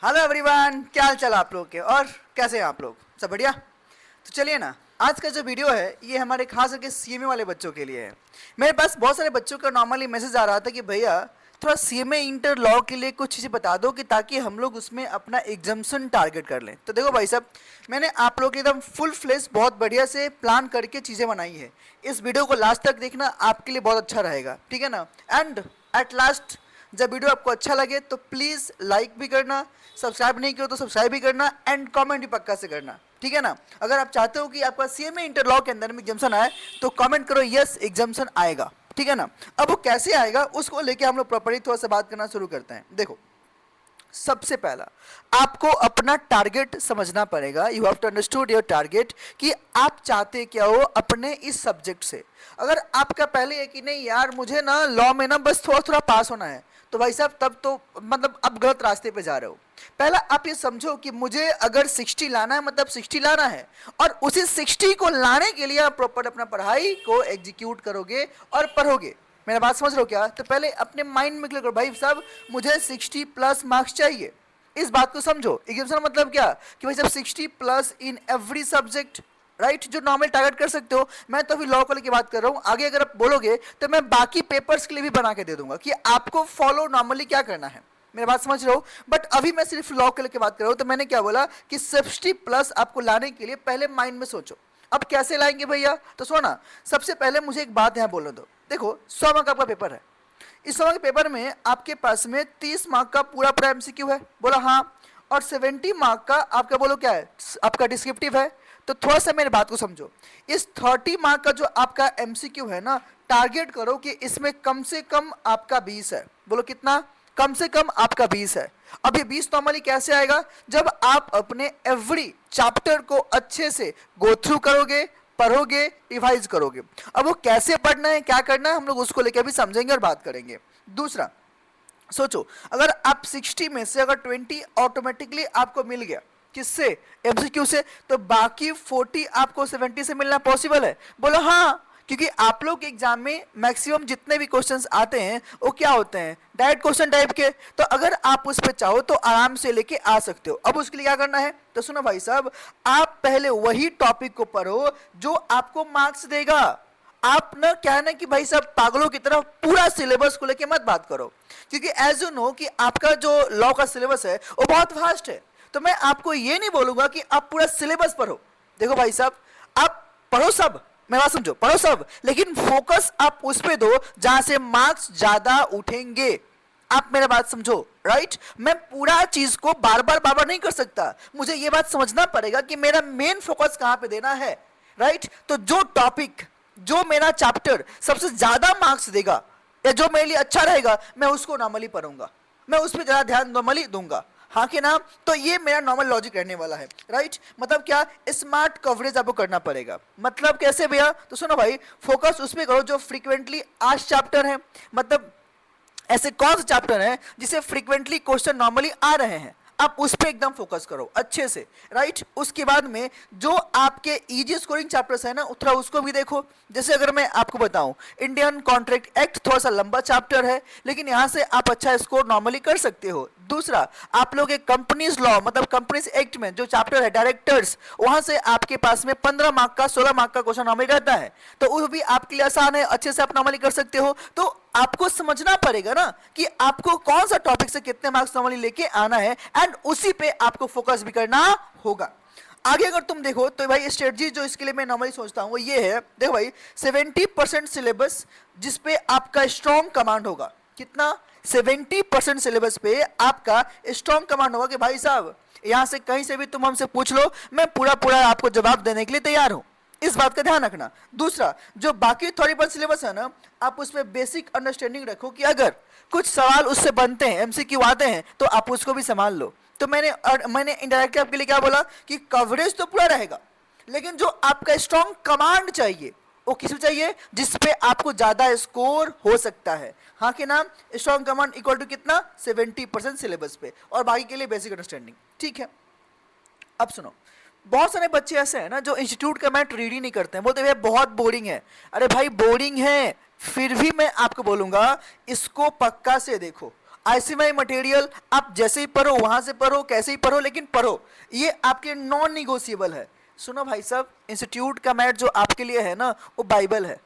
Hello everyone, क्या हाल चाल आप लोग के और कैसे हैं आप लोग? सब बढ़िया? तो चलिए ना, आज का जो वीडियो है ये हमारे खास करके सीएमए वाले बच्चों के लिए है। मेरे पास बहुत सारे बच्चों का नॉर्मली मैसेज आ रहा था कि भैया थोड़ा सीएमए इंटर लॉ के लिए कुछ चीज़ें बता दो कि ताकि हम लोग उसमें अपना एग्जाम्शन टारगेट कर लें। तो देखो भाई साहब, मैंने आप लोग एकदम फुल फ्लेश बहुत बढ़िया से प्लान करके चीज़ें बनाई है। इस वीडियो को लास्ट तक देखना, आपके लिए बहुत अच्छा रहेगा, ठीक है ना। एंड एट लास्ट जब वीडियो आपको अच्छा लगे तो प्लीज़ लाइक भी करना, सब्सक्राइब नहीं किया तो सब्सक्राइब भी करना एंड कमेंट भी पक्का से करना, ठीक है ना। अगर आप चाहते हो कि आपका सीएमए इंटर लॉ के अंदर में एग्जाम्शन आए तो कमेंट करो यस एग्जाम्शन आएगा, ठीक है ना। अब वो कैसे आएगा उसको लेके हम लोग प्रॉपर्ली थोड़ा सा बात करना शुरू करते हैं। देखो, सबसे पहला आपको अपना टारगेट समझना पड़ेगा। You have to understood your target कि आप चाहते क्या हो अपने इस सब्जेक्ट से। अगर आपका पहले है कि नहीं यार मुझे ना लॉ में ना बस थोड़ा थोड़ा पास होना है, तो भाई साहब तब तो मतलब आप गलत रास्ते पे जा रहे हो। पहला आप ये समझो कि मुझे अगर 60 लाना है, मतलब 60 लाना है, और उसी 60 को लाने के लिए आप प्रॉपर अपना पढ़ाई को एग्जीक्यूट करोगे और पढ़ोगे। मेरा बात समझ रहे हो क्या? तो पहले अपने माइंड में क्लियर करो भाई साहब मुझे 60 प्लस मार्क्स चाहिए। इस बात को समझो। एग्जाम मतलब क्या कि भाई साहब 60 plus in every subject, right, जो नॉर्मल टारगेट कर सकते हो। मैं तो अभी लॉ को लेकर बात कर रहा हूँ, आगे अगर आप बोलोगे तो मैं बाकी पेपर्स के लिए भी बना के दे दूंगा कि आपको फॉलो नॉर्मली क्या करना है। मेरी बात समझ रहे हो? बट अभी मैं सिर्फ लॉ के लेकर बात कर रहा हूँ। तो मैंने क्या बोला कि 60 प्लस आपको लाने के लिए पहले माइंड में सोचो। अब कैसे लाएंगे भैया? तो सुनो, सबसे पहले मुझे एक बात यहाँ बोलने दो। देखो 100 मार्क का आपका पेपर है। इस 100 मार्क के पेपर में आपके पास में 30 मार्क का पूरा पूरा एमसीक्यू है, बोला हाँ, और 70 मार्क का आपका बोलो क्या है, आपका डिस्क्रिप्टिव है। तो थोड़ा सा मेरी बात को समझो। इस 30 मार्क का जो आपका एमसीक्यू है ना, टारगेट करो कि इसमें कम से कम आपका 20 है। बोलो कितना? कम से कम आपका 20 है। अब ये 20 नॉर्मली कैसे आएगा? जब आप अपने एवरी चैप्टर को अच्छे से गो थ्रू करोगे, पढ़ोगे, रिवाइज करोगे। अब वो कैसे पढ़ना है, क्या करना है, हम लोग उसको लेकर भी समझेंगे और बात करेंगे। दूसरा, सोचो अगर आप 60 में से अगर 20 ऑटोमेटिकली आपको मिल गया, किससे? एमसीक्यू से, तो बाकी 40 आपको 70 से मिलना पॉसिबल है? बोलो हाँ, क्योंकि आप लोग के एग्जाम में मैक्सिमम जितने भी क्वेश्चंस आते हैं वो क्या होते हैं, डायरेक्ट क्वेश्चन टाइप के। तो अगर आप उस पर चाहो तो आराम से लेके आ सकते हो। अब उसके लिए क्या करना है? तो सुनो भाई साहब, आप पहले वही टॉपिक को पढ़ो जो आपको मार्क्स देगा। आप ना क्या है ना कि भाई साहब पागलों की तरह पूरा सिलेबस को लेके मत बात करो, क्योंकि एज यू नो कि आपका जो लॉ का सिलेबस है वो बहुत वास्ट है। तो मैं आपको ये नहीं बोलूंगा कि आप पूरा सिलेबस पढ़ो। देखो भाई साहब, आप पढ़ो सब, मैं बात समझो, पढ़ो सब, लेकिन फोकस आप उस पे दो जहां से मार्क्स ज्यादा उठेंगे। आप मेरा बात समझो, राइट। मैं पूरा चीज को बार बार नहीं कर सकता। मुझे ये बात समझना पड़ेगा कि मेरा मेन फोकस कहां पे देना है, राइट। तो जो टॉपिक, जो मेरा चैप्टर सबसे ज्यादा मार्क्स देगा या जो मेरे लिए अच्छा रहेगा, मैं उसको नॉर्मली पढ़ूंगा, मैं उस पर ज्यादा ध्यान नॉर्मली दूंगा, हाँ कि ना। तो ये मेरा नॉर्मल लॉजिक रहने वाला है, राइट। मतलब क्या, स्मार्ट कवरेज आपको करना पड़ेगा। मतलब कैसे भैया? तो सुनो भाई, फोकस उस पर करो जो फ्रीक्वेंटली आज चैप्टर है, मतलब ऐसे कौन से चैप्टर हैं जिसे फ्रीक्वेंटली क्वेश्चन नॉर्मली आ रहे हैं, आप उस पे एकदम फोकस करो अच्छे से, राइट। उसके बाद में जो आपके इजी स्कोरिंग चैप्टर्स है ना, थोड़ा उसको भी देखो। जैसे अगर मैं आपको बताऊं, इंडियन कॉन्ट्रैक्ट एक्ट थोड़ा सा लंबा चैप्टर है, लेकिन यहां से आप अच्छा स्कोर नॉर्मली कर सकते हो। दूसरा, आप लोग एक कंपनीज लॉ मतलब कंपनीज एक्ट में जो चैप्टर है डायरेक्टर्स, वहां से आपके पास में 15 मार्क का 16 मार्क का क्वेश्चन नॉर्मली रहता है, तो वो भी आपके लिए आसान है, अच्छे से आप नॉर्मली कर सकते हो। तो आपको समझना पड़ेगा ना कि आपको कौन सा टॉपिक से कितने मार्क्स नॉर्मली लेके आना है, एंड उसी पे आपको फोकस भी करना होगा। आगे अगर तुम देखो तो भाई स्ट्रेटजी जो इसके लिए मैं नॉर्मली सोचता हूं वो ये है। देखो भाई 70% सिलेबस जिस पे आपका स्ट्रॉन्ग कमांड होगा। कितना? 70% सिलेबस पे आपका स्ट्रॉन्ग कमांड होगा कि भाई साहब यहां से कहीं से भी तुम हमसे पूछ लो, मैं पूरा पूरा आपको जवाब देने के लिए तैयार हूं। इस बात का ध्यान रखना। दूसरा, जो बाकी 30% सिलेबस है ना, आप उसमें बेसिक अंडरस्टैंडिंग रखो कि अगर कुछ सवाल उससे बनते हैं, एमसीक्यू आते हैं, तो आप उसको भी संभाल लो। तो मैंने इनडायरेक्टली आपके लिए क्या बोला कि कवरेज तो पूरा रहेगा, लेकिन जो आपका स्ट्रॉन्ग कमांड चाहिए वो किस पे चाहिए? जिसपे आपको ज्यादा स्कोर हो सकता है, हाँ कि नाम। स्ट्रॉन्ग कमांड इक्वल टू कितना? 70% सिलेबस पे, और बाकी के लिए बेसिक अंडरस्टैंडिंग, ठीक है। अब सुनो, बहुत सारे बच्चे ऐसे हैं ना जो इंस्टीट्यूट का मैथ रीड ही नहीं करते हैं, बोलते हैं बहुत बोरिंग है। अरे भाई बोरिंग है, फिर भी मैं आपको बोलूंगा इसको पक्का से देखो। आईसीएमआई मटेरियल आप जैसे ही पढ़ो, वहां से पढ़ो, कैसे ही पढ़ो, लेकिन पढ़ो, ये आपके नॉन निगोशिएबल है। सुनो भाई साहब, इंस्टीट्यूट का मैथ जो आपके लिए है ना, वो बाइबल है।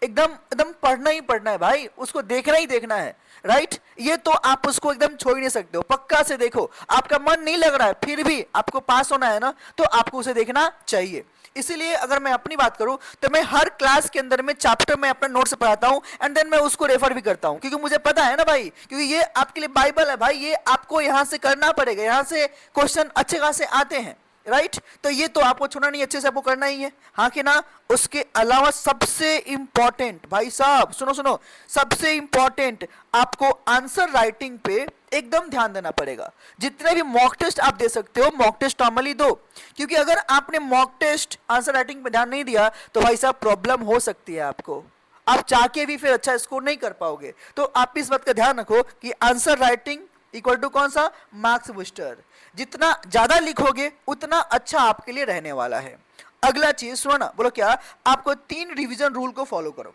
एकदम एकदम पढ़ना ही पढ़ना है भाई, उसको देखना ही देखना है, राइट। ये तो आप उसको एकदम छोड़ ही नहीं सकते हो, पक्का से देखो। आपका मन नहीं लग रहा है, फिर भी आपको पास होना है ना, तो आपको उसे देखना चाहिए। इसीलिए अगर मैं अपनी बात करूं तो मैं हर क्लास के अंदर में चैप्टर में अपना नोट से पढ़ाता हूं, एंड देन मैं उसको रेफर भी करता हूं, क्योंकि मुझे पता है ना भाई, क्योंकि ये आपके लिए बाइबल है भाई, ये आपको यहां से करना पड़ेगा, यहां से क्वेश्चन अच्छे खासे आते हैं, राइट। तो ये तो आपको छोड़ना नहीं, अच्छे से आपको करना ही है, हाँ कि ना। उसके अलावा सबसे इंपॉर्टेंट भाई साहब, सुनो सुनो, सबसे इंपॉर्टेंट आपको आंसर राइटिंग पे एकदम ध्यान देना पड़ेगा। जितने भी मॉक टेस्ट आप दे सकते हो, मॉक टेस्ट नॉर्मली दो, क्योंकि अगर आपने मॉक टेस्ट आंसर राइटिंग पे ध्यान नहीं दिया तो भाई साहब प्रॉब्लम हो सकती है आपको, आप चाह के भी फिर अच्छा स्कोर नहीं कर पाओगे। तो आप इस बात का ध्यान रखो कि आंसर राइटिंग इक्वल टू कौन सा, मार्क्स बूस्टर। जितना ज्यादा लिखोगे उतना अच्छा आपके लिए रहने वाला है। अगला चीज सुनो ना, बोलो क्या, आपको 3 रिवीजन रूल को फॉलो करो।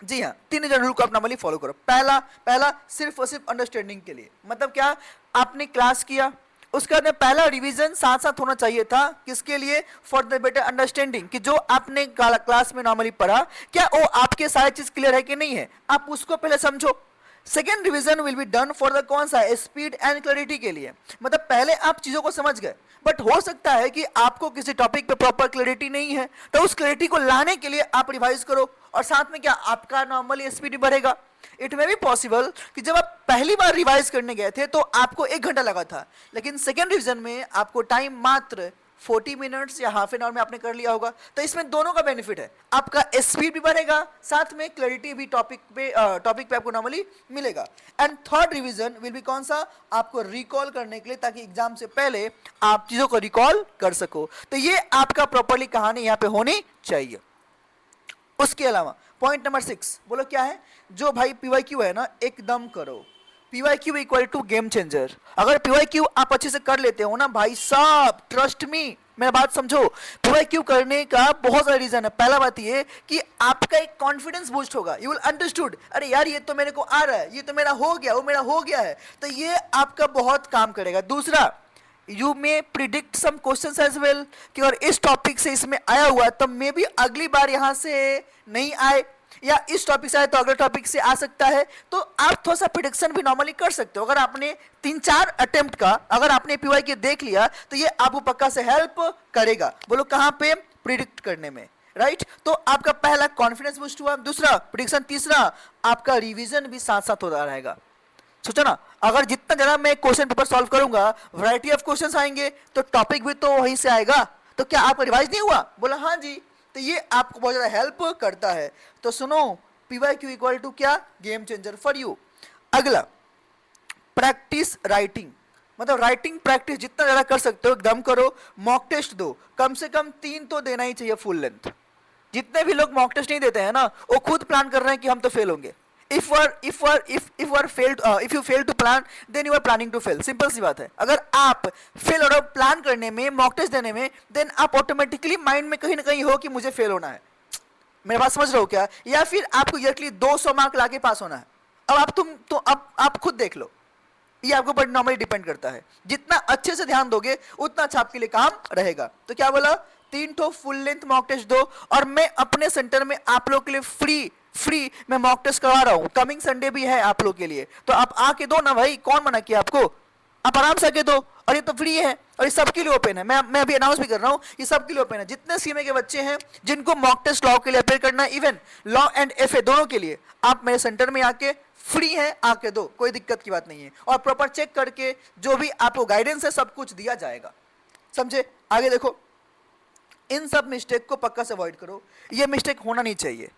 जी हाँ, 3 रिवीजन रूल को आप नॉर्मली फॉलो करो। पहला सिर्फ और सिर्फ अंडरस्टैंडिंग के लिए, मतलब क्या, आपने क्लास किया, उसके बाद में पहला रिवीजन साथ साथ होना चाहिए था, किसके लिए, फॉर द बेटर अंडरस्टैंडिंग, कि जो आपने क्लास में नॉर्मली पढ़ा, क्या वो आपके सारी चीज क्लियर है कि नहीं है, आप उसको पहले समझो। Second revision will be done for the कौन सा, स्पीड एंड क्लैरिटी के लिए, मतलब पहले आप चीजों को समझ गए, बट हो सकता है कि आपको किसी टॉपिक पे प्रॉपर क्लैरिटी नहीं है, तो उस क्लैरिटी को लाने के लिए आप रिवाइज करो, और साथ में क्या, आपका नॉर्मली स्पीड बढ़ेगा। इट मे बी पॉसिबल कि जब आप पहली बार रिवाइज करने गए थे तो आपको 1 घंटा लगा था, लेकिन सेकेंड रिवीजन में आपको टाइम मात्र 40 मिनट्स या हाफ एन आवर में आपने कर लिया होगा। तो इसमें दोनों का बेनिफिट है, आपका स्पीड भी बढ़ेगा, साथ में क्लैरिटी भी टॉपिक पे आपको नॉर्मली मिलेगा। And third revision will be कौन सा, आपको रिकॉल करने के लिए, ताकि एग्जाम से पहले आप चीजों को रिकॉल कर सको। तो ये आपका प्रॉपरली कहानी यहाँ पे होनी चाहिए। उसके अलावा पॉइंट नंबर 6, बोलो क्या है, जो भाई पीवाईक्यू है ना, एकदम करो। PYQ equal to game changer. अगर पीवाईक्यू आप अच्छे से कर लेते हो ना भाई साहब, ट्रस्ट मी, मेरा बात समझो, पीवाईक्यू करने का बहुत सारा रीजन है। पहला बात ये कि आपका एक कॉन्फिडेंस बूस्ट होगा, यू विल अंडरस्टूड, अरे यार ये तो मेरे को आ रहा है, ये तो मेरा हो गया, वो मेरा हो गया है, तो ये आपका बहुत काम करेगा। दूसरा, you may predict some questions as well, कि अगर इस टॉपिक से इसमें आया हुआ तो मे बी अगली बार यहां से नहीं आए, या इस टॉपिक से आए तो अगले टॉपिक से आ सकता है, तो आप थोड़ा सा प्रिडिक्शन भी नॉर्मली कर सकते हो। अगर आपने 3-4 अटेम्प्ट का अगर आपने पीवाईक्यू देख लिया तो ये आपको पक्का से हेल्प करेगा। बोलो कहां पे, प्रिडिक्ट करने में, राइट। तो आपका पहला कॉन्फिडेंस बूस्ट हुआ, दूसरा प्रिडिक्शन, तीसरा आपका रिवीजन भी साथ साथ होता रहेगा। सोचो ना, अगर जितना ज्यादा मैं क्वेश्चन पेपर सॉल्व करूंगा, वैरायटी ऑफ क्वेश्चंस आएंगे, तो टॉपिक भी तो वहीं से आएगा, तो क्या आपका रिवाइज नहीं हुआ, बोला हाँ जी, तो ये आपको बहुत ज्यादा हेल्प करता है। तो सुनो, पीवाईक्यू इक्वल टू क्या, गेम चेंजर फॉर यू। अगला, प्रैक्टिस राइटिंग, मतलब राइटिंग प्रैक्टिस जितना ज्यादा कर सकते हो एकदम करो। मॉक टेस्ट दो, कम से कम 3 तो देना ही चाहिए फुल लेंथ। जितने भी लोग मॉक टेस्ट नहीं देते हैं ना, वो खुद प्लान कर रहे हैं कि हम तो फेल होंगे। if you fail to plan, then you are planning to fail, simple सी बात है। अगर आप फेल हो रहे हो प्लान करने में, मॉक टेस्ट देने में, देन आप ऑटोमेटिकली माइंड में कहीं ना कहीं हो कि मुझे फेल होना है। मेरे बात समझ रहे हो क्या, या फिर आपको एग्जैक्टली 200 मार्क लाके पास होना है। अब अब आप खुद देख लो, ये आपके ऊपर नॉर्मली डिपेंड करता है। जितना अच्छे से ध्यान दोगे उतना अच्छा आपके लिए काम रहेगा। तो क्या बोला, 3 ठो फुल लेंथ मॉक टेस्ट दो, और मैं अपने सेंटर में आप लोग के लिए फ्री मैं मॉक टेस्ट करवा रहा हूं। कमिंग संडे भी है आप लोग के लिए, तो आप आके दो ना भाई, कौन मना किया आपको, आप आराम से आके दो। और ये तो फ्री है, और ये सबके लिए ओपन है। मैं अभी अनाउंस भी कर रहा हूं, ये सबके लिए ओपन है। जितने सीएमए के बच्चे हैं जिनको मॉक टेस्ट लॉ के लिए अपेयर करना है, इवन लॉ एंड एफए दोनों के लिए, आप मेरे सेंटर में आके फ्री है, आके दो, कोई दिक्कत की बात नहीं है। और प्रॉपर चेक करके जो भी आपको गाइडेंस है सब कुछ दिया जाएगा, समझे। आगे देखो, इन सब मिस्टेक को पक्का से अवॉइड करो, ये मिस्टेक होना नहीं चाहिए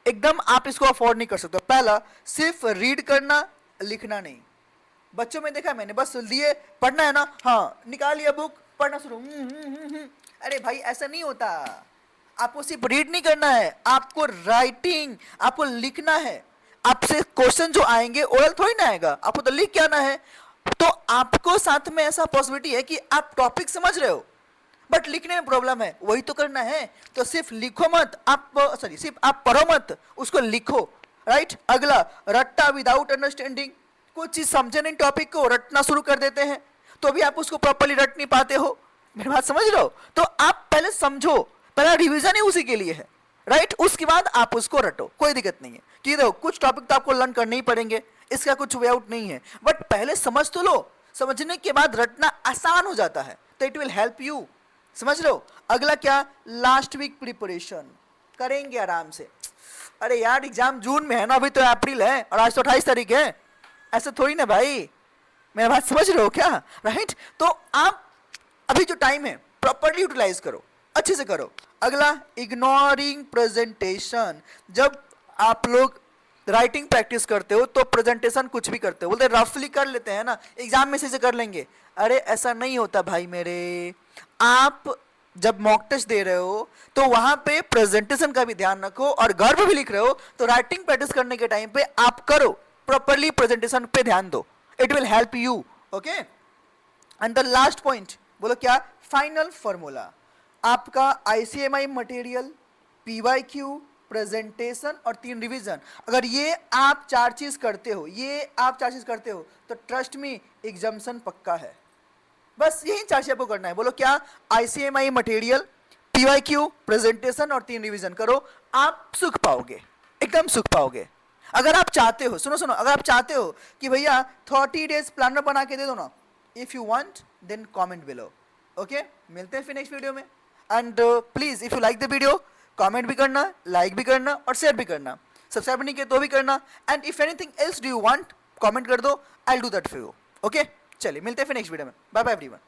एकदम, आप इसको अफोर्ड नहीं कर सकते। पहला, सिर्फ रीड करना, लिखना नहीं। बच्चों में देखा मैंने, बस दिए पढ़ना है ना, हाँ निकाल लिया बुक, पढ़ना शुरू। अरे भाई ऐसा नहीं होता, आपको सिर्फ रीड नहीं करना है, आपको राइटिंग, आपको लिखना है। आपसे क्वेश्चन जो आएंगे ओरल थोड़ी ना आएगा, आपको तो लिख के आना है। तो आपको साथ में ऐसा पॉसिबिलिटी है कि आप टॉपिक समझ रहे हो बट लिखने में प्रॉब्लम है, वही तो करना है। तो सिर्फ लिखो मत, सिर्फ आप पढ़ो मत, उसको लिखो, राइट। अगला, रट्टा विदाउट अंडरस्टैंडिंग, कुछ चीज समझे नहीं टॉपिक को, रटना शुरू कर देते हैं, तो भी आप उसको प्रॉपर्ली रट नहीं पाते हो। मेरी बात समझ रहे हो? तो आप पहले समझो, पहला रिवीजन ही उसी के लिए है, राइट? उसके बाद आप उसको रटो, कोई दिक्कत नहीं है। कि देखो कुछ टॉपिक तो आपको लर्न करने ही पड़ेंगे, इसका कुछ वे आउट नहीं है, बट पहले समझ तो लो, समझने के बाद रटना आसान हो जाता है, तो इट विल हेल्प यू। समझ लो। अगला क्या, लास्ट वीक प्रिपरेशन करेंगे आराम से। अरे यार एग्जाम जून में है ना, अभी तो अप्रैल है और आज तो 28 तारीख है, ऐसा थोड़ी ना भाई, मेरा बात समझ रहे हो क्या? राइट? तो आप अभी जो टाइम है प्रॉपर्ली यूटिलाइज करो, अच्छे से करो। अगला, इग्नोरिंग प्रेजेंटेशन। जब आप लोग राइटिंग प्रैक्टिस करते हो तो प्रेजेंटेशन कुछ भी करते हो, बोलते रफली कर लेते हैं ना, एग्जाम में से कर लेंगे। अरे ऐसा नहीं होता भाई मेरे, आप जब मॉक टेस्ट दे रहे हो तो वहां पे प्रेजेंटेशन का भी ध्यान रखो, और घर पे भी लिख रहे हो तो राइटिंग प्रैक्टिस करने के टाइम पे आप करो प्रॉपर्ली, प्रेजेंटेशन पे ध्यान दो, it will help you. Okay, and the last point, बोलो क्या, फाइनल फॉर्मूला। आपका आईसीएमआई मटेरियल, पीवाईक्यू, प्रेजेंटेशन और 3 रिवीजन, अगर ये आप 4 चीज करते हो, ये आप 4 चीज करते हो, तो ट्रस्ट मी एग्जामिनेशन पक्का है। बस यही 4 चीज आपको करना है। बोलो क्या, आईसीएमआई मटेरियल, पीवाईक्यू, प्रेजेंटेशन और 3 रिवीजन करो, आप सुख पाओगे, एकदम सुख पाओगे। अगर आप चाहते हो, सुनो सुनो, अगर आप चाहते हो कि भैया 30 डेज प्लानर बना के दे दो ना, if you want then comment below. Okay, मिलते हैं फिर नेक्स्ट वीडियो में। And please if you like the video, comment भी करना, लाइक भी करना और शेयर भी करना, सब्सक्राइब नहीं किया तो भी करना। And if anything else do you want, comment कर दो, I will do that for you. Okay, चलिए मिलते हैं फिर नेक्स्ट वीडियो में। Bye bye everyone.